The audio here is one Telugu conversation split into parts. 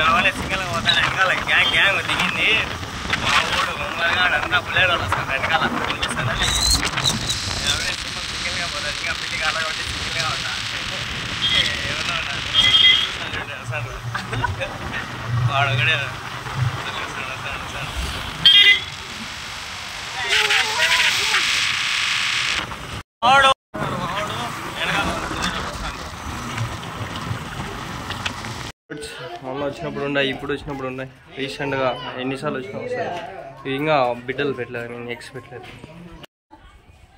వాళ్ళే సింగల్గా పోతాను వెనకాల గ్యాంగ్ దిగింది మా ఊడు మమ్మల్ని అంతా బుల్లెట్ వాళ్ళు వస్తాను వెనకాల పంపిస్తానని సింగిల్గా పోతాను ఇంకా పిల్లికి అలా కొట్టి సింగిల్గా ఉంటా ఏమన్నా వస్తాను వాడు ఒకడే మొన్న వచ్చినప్పుడు ఉన్నాయి ఇప్పుడు వచ్చినప్పుడు ఉన్నాయి రీసెంట్గా ఎన్నిసార్లు వచ్చినా వస్తాయి ఇంకా బిడ్డలు పెట్టలేదు నేను ఎగ్స్ పెట్టలేదు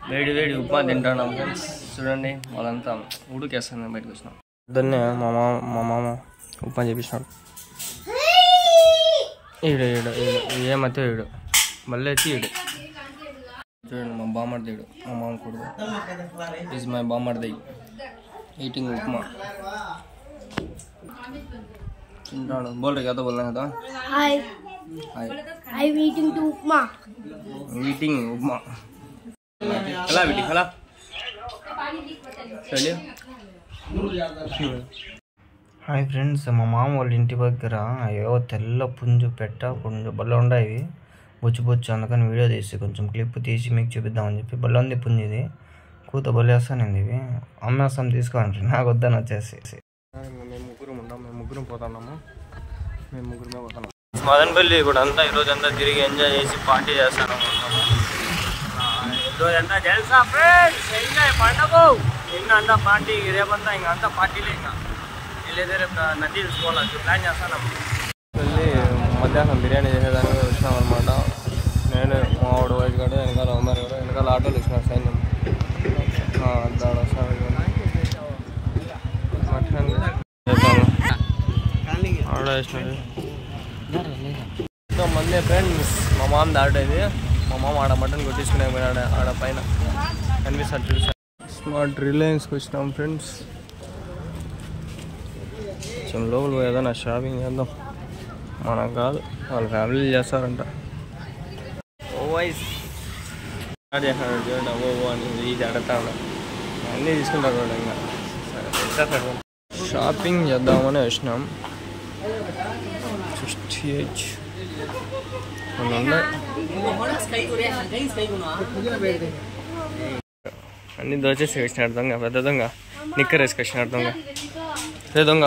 వేడి వేడి ఉప్మా తింటాను ఫ్రెండ్స్ చూడండి వాళ్ళంతా ఉడికేస్తాను బయటకు వచ్చినాం పొద్దున్నే మా మామ ఉప్మా చేపించినాడు ఈడు ఏమైతే ఈడు మళ్ళీ అయితే ఈడు చూడండి మా బామ్మర్ది ఈడు మా మామ కొడుకు ఈజ్ మై బామ్మర్ది ఈటింగ్ ఉప్మా बोल रहे क्या तो बोलना है तो hi hi I am eating to upma eating upma खला बेटी खला चलिए హాయ్ ఫ్రెండ్స్ మా మామ వాళ్ళ ఇంటి దగ్గర ఏవో తెల్ల పుంజు పెట్ట పుంజు బల్ల ఉండేవి బొచ్చు అందుకని వీడియో తీసి కొంచెం క్లిప్ తీసి మీకు చూపిద్దామని చెప్పి బల్ల ఉంది పుంజు ఇది కూత బలేస్తానండి ఇవి అమ్మేస్తాం తీసుకోండి నాకు వద్దని వచ్చేసి మేము ముగ్గురం పోతున్నాము మదనపల్లి కూడా అంతా ఈరోజు అంతా తిరిగి ఎంజాయ్ చేసి పార్టీ చేస్తాను ఈరోజు అంతా తెలుసా ఫ్రెండ్స్ ఎంజాయ్ పండుగ నిన్న అంతా పార్టీ రేపంతా ఇంకా అంతా పార్టీలే ఇంకా వీళ్ళైతే రేపు నది తెలుసుకోవాలి ప్లాన్ చేస్తాను వెళ్ళి మధ్యాహ్నం బిర్యానీ చేసేదానికి వచ్చినాం అనమాట నేను మా వాడు వైజ్ కూడా వెనకాల ఉన్నారు కూడా వెనకాల ఆటోలు వచ్చిన సైన్యం దాని వస్తాను మందే ఫ్రెండ్స్ మా మామ దాటేది మా మామ ఆడ మటన్ కొట్టించుకునే పోయినాడు ఆడ పైన కనిపిస్తాడు చూసా స్మార్ట్ రిలయన్స్కి వచ్చినాం ఫ్రెండ్స్ కొంచెం లోపల ఏదైనా షాపింగ్ చేద్దాం మనం కాదు వాళ్ళ ఫ్యామిలీ చేస్తారంట ఓ వాయిస్ స్టార్ట్ చేస్తాడు చూడండి ఓ అని ఇది అడతాడు అన్నీ తీసుకుంటారు ఇంకా సరే షాపింగ్ చేద్దామని వచ్చినాం 68 అన్నీ దోచేసి వచ్చినాడు దొంగ పెద్ద దొంగ నిక్కర్ వేసుకొచ్చినాడు దొంగ ఏ దొంగ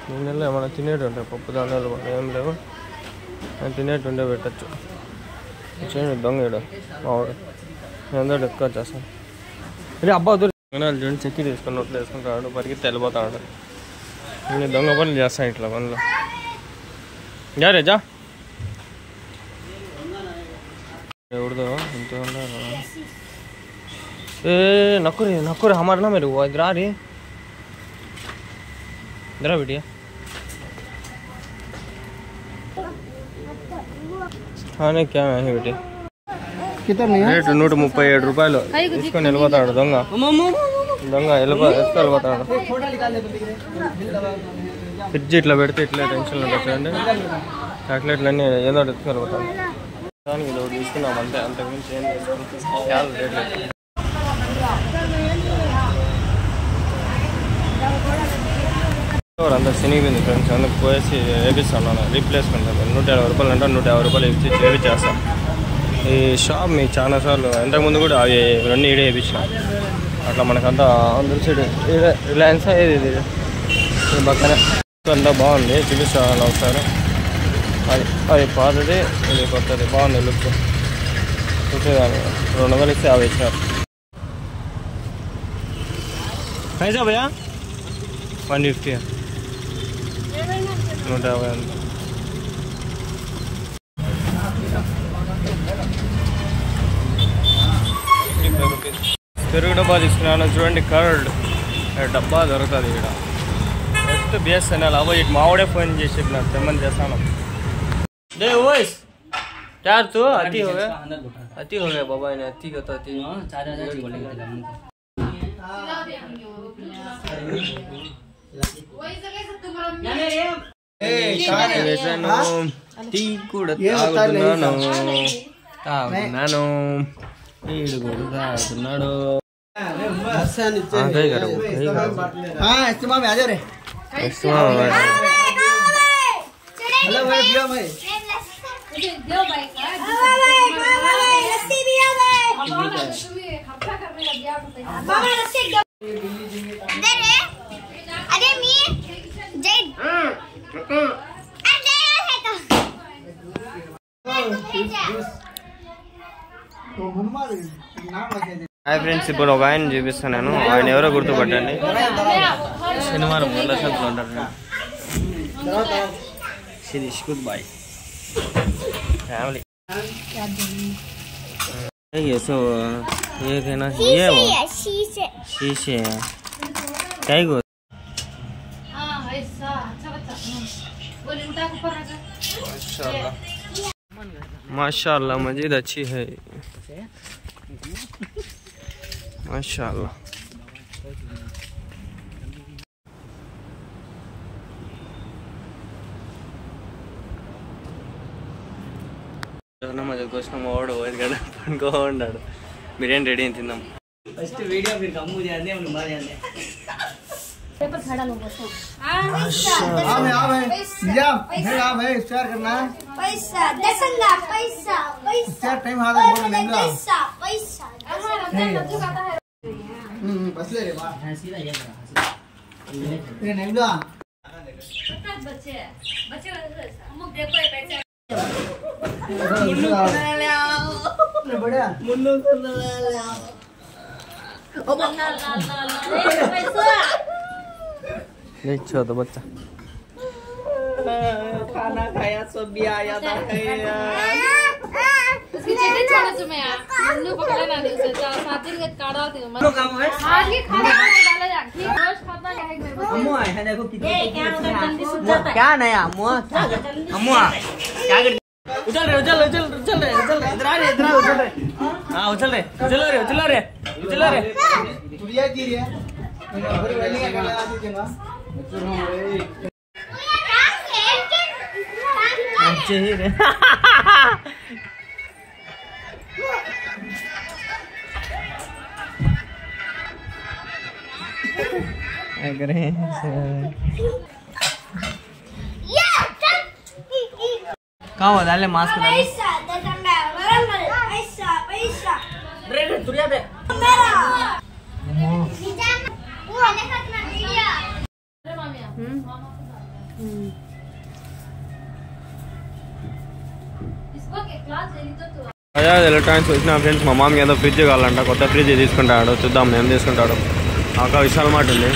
3 నెలలు ఏమైనా తినేటి ఉంటాయి పప్పు దాంట్లో ఏం లేవు నేను తినేటి ఉండే పెట్టచ్చు చూడండి దొంగ ఇడు మావాడు నేను ఎక్కువ వచ్చేస్తాను అరే అబ్బా చూడండి చెక్కి తీసుకొని నోట్లు వేసుకుంటాడు పరిగెత్తి వెళ్ళిపోతాడు నేను దొంగ పనులు చేస్తాను ఇట్లా పనులు జారేజా ఎవరిదో ఇంత ఏ నక్కురే हमारा ना मेरे वो इधर आ रही इधर बेटिया हाँ नहीं क्या नहीं बेटी రేటు 137 రూపాయలు తీసుకొని వెళ్ళిపోతాడు దొంగ వెళ్ళిపోతాడు ఫ్రిడ్జ్ ఇట్లా పెడితే ఇట్లా టెన్షన్ ఉంటుంది చూడండి చాక్లెట్లు అన్నీ ఏదో ఎత్తుకెళ్ళిపోతాడు దానికి ఇది ఒకటి తీసుకున్నాం అంతే అంతకుమించి ఏం తీసుకుంటాం రేట్లు అంతా శనిగింది ఫ్రెండ్స్ అందుకు పోయేసి వేపిస్తాను రీప్లేస్మెంట్ 150 రూపాయలు అంటే 150 రూపాయలు ఇచ్చి చేపించేస్తాను ఈ షాప్ మీకు చాలాసార్లు ఇంతకుముందు కూడా అవి 2 ఈడే వేయించిన అట్లా మనకంతా తెలిసి రిలయన్స్ ఇది పక్కనే అంతా బాగుంది చూపిస్తాను ఒకసారి అది పాతది ఇది కొత్తది బాగుంది లుక్ చూసేదాన్ని 200 ఇస్తే అవి ఇచ్చినారు పైసా భయ్యా 150 150 పెరుగు డబ్బా తీసుకున్నాను చూడండి కర్డ్ డబ్బా దొరుకుతుంది ఇక్కడ నెక్స్ట్ బిఎస్ఎన్ఎల్ అపోజిట్ మావాడే ఫోన్ చేసి చెప్పినాడు తెమ్మని చేస్తాను డే ఓయిస్ यार तो अति हो गया बाबा ने अति का तो अति టీ కూడా తాగుతున్నాను ఈడు కూడా తాగుతున్నాడు हेलो भाई पियो भाई दो भाई का लस्सी भी आ गए बाबा तुम्हें हफ्ता करने का दिया बाबा लस्सी दो अरे अरे मी जय अरे है तो मम्मा नाम लगे హాయ్ ఫ్రెండ్స్, ఇప్పుడు ఒక ఆయన చూపిస్తున్నాను. ఆయన ఎవరో గుర్తుపట్టండి. శనివారం వల్ల సంతలో ఉంటారు. Shirish good boy family. ये सो ये कहना ये वो शीशे क्या गो माशाल्लाह मस्जिद अच्छी है माशाल्लाह. మధ్య కోసం ఓడు పోయేది కదా పనుకో ఉన్నాడు. బిర్యానీ రెడీ అని తిందాం. फर्स्ट वीडियो फिर कमू जाने हम मार जाने पेपर खड़ा लो बस आ भाई निजाम फिर आ भाई शेयर करना पैसा दसंगा पैसा पैसा शेयर टाइम हाथ में बोल लेंगे पैसा पैसा बस ले रे वाह सीधा ये ये नहीं लो बच्चे बच्चे अमुक देखो ये पैसा बढ़िया मुन्नू देखो तो बच्चा खाना खाया सब भी आया था उसकी चेहरे छोड़ो तुम्हें यार मुन्नू पकड़े ना नहीं उसे साथ दिन के काढ़ा होती हूँ तो काम है आज के खाने में डाला जा ठीक रोज खाता क्या है मेरे को अम्मू आए हैं देखो कितने क्या नया अम्मू अम्मू क्या कर उछल रहे उछल उछल उछल रहे इधर आ रहे इधर उछल रहे हाँ उछल रहे तुरिया की रे बड़ी वाली का गाना आती है ना अच्छे ही रे क्या करें कहाँ हो डाले मास्क डाले पैसा दसंगा वरंगल पैसा पैसा रे तुरिया दे मेरा निजाम वो हमें खत्म दिया अरे मामिया इसको के क्लास ले ली तो तू బజాజ్ ఎలక్ట్రానిక్స్ వచ్చిన ఫ్రెండ్స్. మా మామకి ఏదో ఫ్రిడ్జ్ కావాలంట, కొత్త ఫ్రిడ్జ్ తీసుకుంటాడు. చూద్దాం ఏం తీసుకుంటాడు. ఒక విశాల్ మాట ఉంది.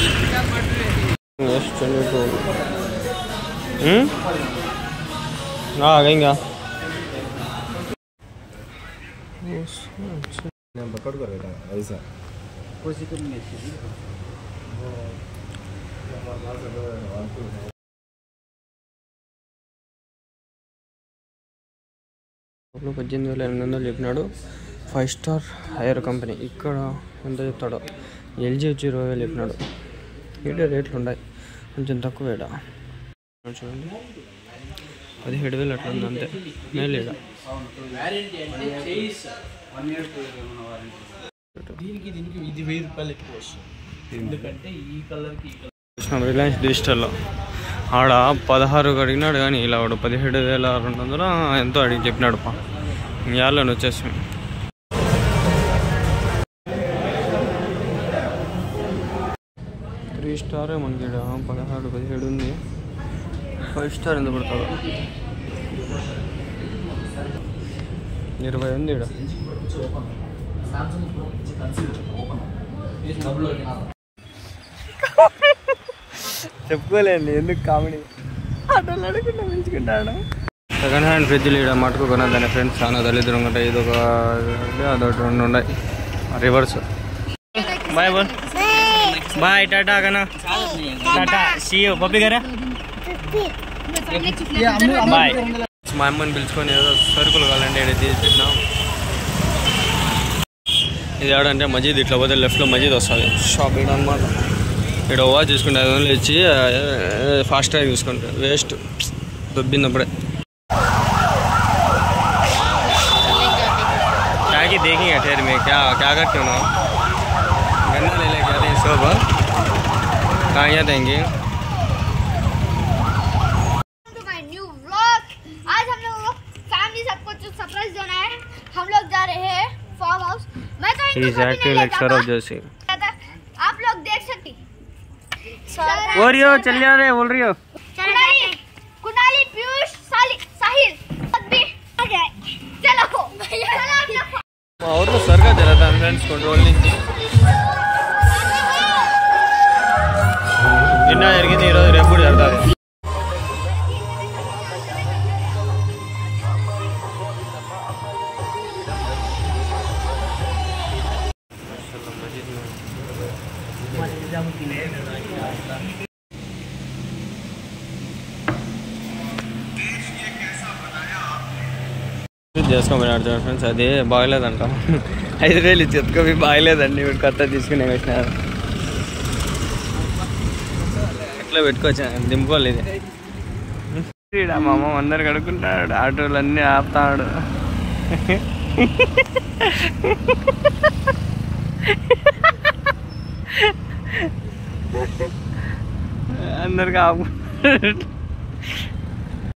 ఇంకా అప్పుడు 18,800 చెప్పినాడు. 5 స్టార్ హైర్ కంపెనీ. ఇక్కడ ఎంత చెప్తాడో. ఎల్జీ వచ్చి 20,000 చెప్పినాడు. ఇక్కడ రేట్లు ఉన్నాయి కొంచెం తక్కువ. ఇక్కడ చూడండి 17,000 అట్లా ఉంది అంతే. మేలు ఇక్కడ రిలయన్స్ డిజిటల్లో ఆడ 16 అడిగినాడు కానీ ఇలా వాడు 17,200 ఎంతో అడిగి చెప్పినాడు. యాళ్ళని వచ్చేసి 3 స్టార్ మనకి ఇక్కడ 16, 17 ఉంది. 5 స్టార్ ఎంత పడుతుందో 20 ఉంది ఇక్కడ. చెప్పుకోలేండి ఎందుకు కామెడీ ఆటోలు అడుగుంటా పెంచుకుంటాడు. సెకండ్ హ్యాండ్ ఫ్రిడ్జ్లు ఇక్కడ మటుకు కొనద్దాని ఫ్రెండ్స్. చాలా దళిద్రం ఉంటాయి. ఇది ఒక అదొకటి 2 ఉన్నాయి రివర్స్. బాయ్ బోల్ బాయ్ టాటా కన్నా టాటా సీ యూ పప్పి గారా బాయ్. మా అమ్మని పిలుచుకొని ఏదో సరుకులు కావాలంటే ఇక్కడ తీసుకున్నాం. ఇది ఆడంటే మజీద్ ఇట్లా పోతే లెఫ్ట్లో మజీద్ వస్తుంది. షాప్ ఇక్కడ అనమాట. ఇక్కడ వాచ్ చూసుకుంటే 500 ఇచ్చి ఫాస్ట్ ట్రాక్ చూసుకుంటే వేస్ట్ దొబ్బినప్పుడే. क्या देखेंगे ठहर में क्या क्या करते हो ना गन्ना ले लेके आते हैं सब. कहाँ देंगे to my new vlog He is acting like Saurav Joshi. आप लोग देख सकते ओरियो चल जा रहे बोल रही हो कुणाली पीयूष साहिल भी आ गए चलो మా ఊర్లో సరిగా జరుగుతుంది ఫ్రెండ్స్ కొన్ని రోజుల నుంచి నిన్న జరిగింది ఈరోజు రేపు కూడా జరుగుతుంది చేసుకోమన్నాడు ఫ్రెండ్స్ అది బాగలేదంట 5,000 ఇచ్చి ఎత్తుకోవి బాగలేదండి ఇప్పుడు కొత్త తీసుకునే వచ్చినారు ఎట్లా పెట్టుకోవచ్చు దింపుకోవాలి ఇది మా అమ్మ అందరు కడుక్కుంటాడు ఆటోలు అన్నీ ఆపుతాడు అందరికి ఆపు